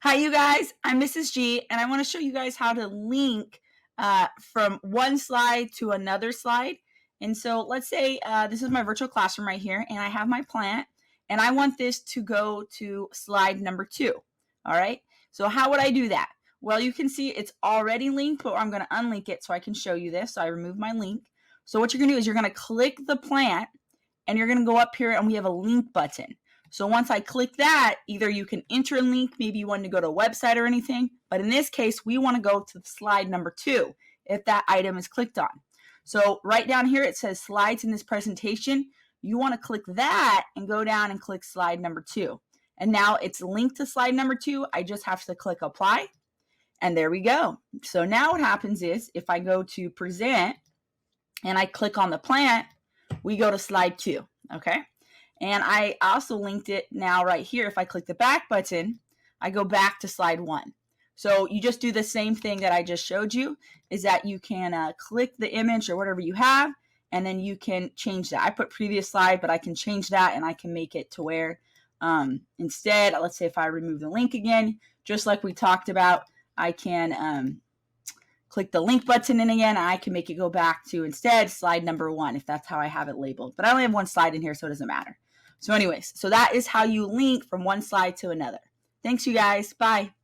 Hi, you guys. I'm Mrs. G, and I want to show you guys how to link from one slide to another slide. And so let's say this is my virtual classroom right here, and I have my plant, and I want this to go to slide number 2. All right. So how would I do that? Well, you can see it's already linked, but I'm going to unlink it so I can show you this. So I remove my link. So what you're going to do is you're going to click the plant, and you're going to go up here, and we have a link button. So once I click that, either you can interlink, maybe you want to go to a website or anything, but in this case, we want to go to slide number 2 if that item is clicked on. So right down here, it says slides in this presentation. You want to click that and go down and click slide number 2. And now it's linked to slide number 2. I just have to click apply, and there we go. So now what happens is if I go to present and I click on the plant, we go to slide 2, okay? And I also linked it now right here. If I click the back button, I go back to slide 1. So you just do the same thing that I just showed you, is that you can click the image or whatever you have, and then you can change that. I put previous slide, but I can change that, and I can make it to where instead, let's say if I remove the link again, just like we talked about, I can click the link button in again, and I can make it go back to instead slide number 1 if that's how I have it labeled. But I only have one slide in here, so it doesn't matter. So anyways, so that is how you link from one slide to another. Thanks, you guys. Bye.